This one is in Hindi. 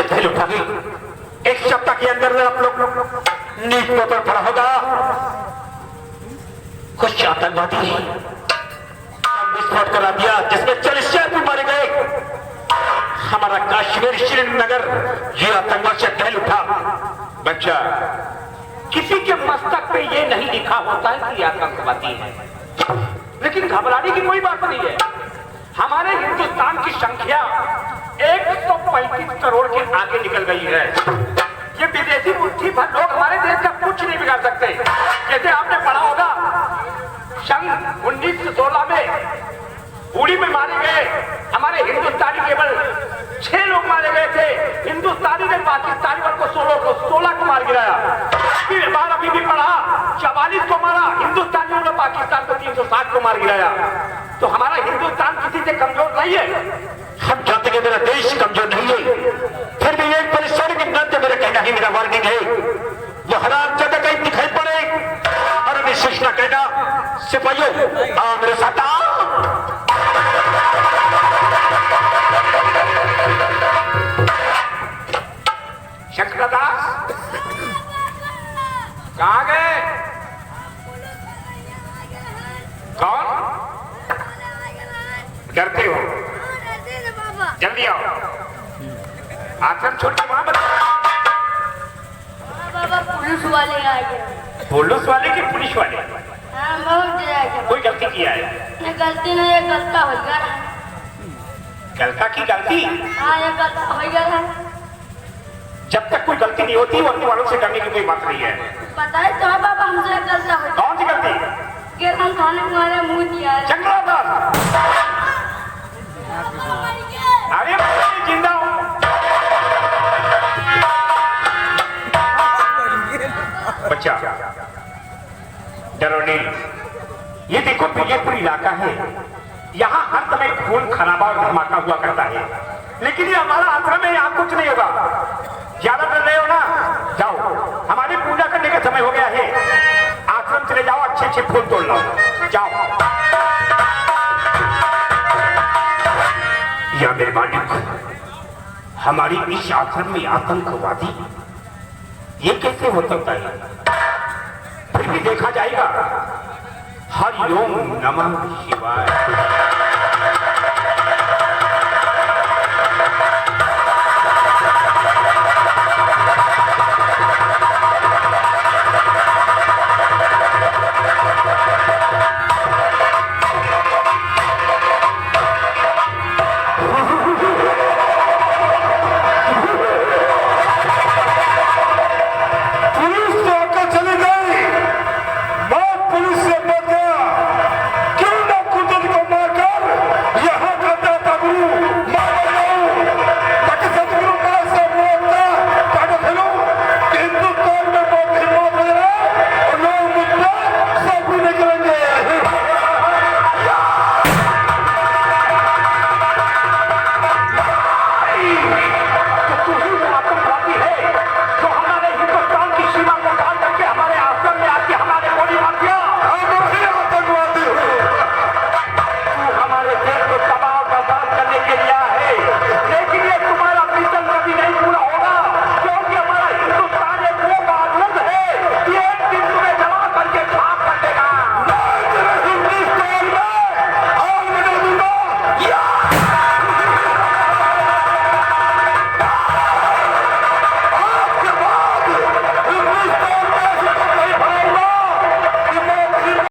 पहले उठाएंगे। एक सप्ताह के अंदर आप लोग न्यूज पेपर पढ़ा होगा, कुछ आतंकवादी विस्फोट करा दिया जिसमें 40 आदमी मारे गए। हमारा कश्मीर श्रीनगर ये आतंकवाद से पहले उठा। बच्चा, किसी के मस्तक पे ये नहीं लिखा होता है कि आतंकवादी है, लेकिन घबराने की कोई बात नहीं है। हमारे हिंदुस्तान की संख्या 135 करोड़ के आगे निकल गई है। ये विदेशी मुट्ठी भर लोग हमारे देश का कुछ नहीं बिगाड़ सकते। जैसे आपने पढ़ा होगा, सन 1916 में उड़ी में मारे गए हमारे हिंदुस्तानी केवल 6 लोग मारे गए थे। हिंदुस्तानी ने पाकिस्तानी को 16 को मार गिराया। फिर बार अभी भी पढ़ा, 44 को मारा हिंदुस्तानियों ने, पाकिस्तान को 360 को मार गिराया। तो हमारा हिंदुस्तान किसी से कमजोर नहीं है। हम जानते कि मेरा देश कमजोर नहीं है, फिर भी एक परेशानी के नाते मेरा कहना ही मेरा वार्निंग है, वो हराम जगह कहीं दिखाई पड़े और हमें सूचना कहना, सिपाहियों आओ मेरे साथ आओ। शंकरदास कहाँ गए? कौन? डरते हो? जल्दी आओ। आश्रम छोड़ के वहां पर बाबा पुलिस वाले आए हैं। पुलिस वाले की पुलिस वाले? हाँ, बहुत जगह कोई गलती किया है? ये गलती नहीं, ये गलता हो गया। गलता की गलती? हाँ, ये गलता हो गया है। जब तक कोई गलती नहीं होती वर्दी वालों से डरने की कोई बात नहीं है। पता है तो बाबा, हमसे गलता हो गया। कौन सी गलती? कि हम खाने को हमारे मुंह दिया है। चंद्रदास, अरे मैं जिंदा हूँ। बच्चा डरो नहीं, ये देखो बीजेपुर इलाका है, यहाँ हर समय खून खराबा और धमाका हुआ करता है, लेकिन ये हमारा आश्रम है, यहाँ कुछ नहीं होगा। ज्यादा डर रहे हो ना? जाओ, हमारी पूजा करने का समय हो गया है, आश्रम चले जाओ, अच्छे अच्छे फूल तोड़ लो, जाओ। या मेरे मालिक, हमारी इस आश्रम में आतंकवादी ये कैसे हो सकता है? फिर भी देखा जाएगा। हरि ओम नमः शिवाय।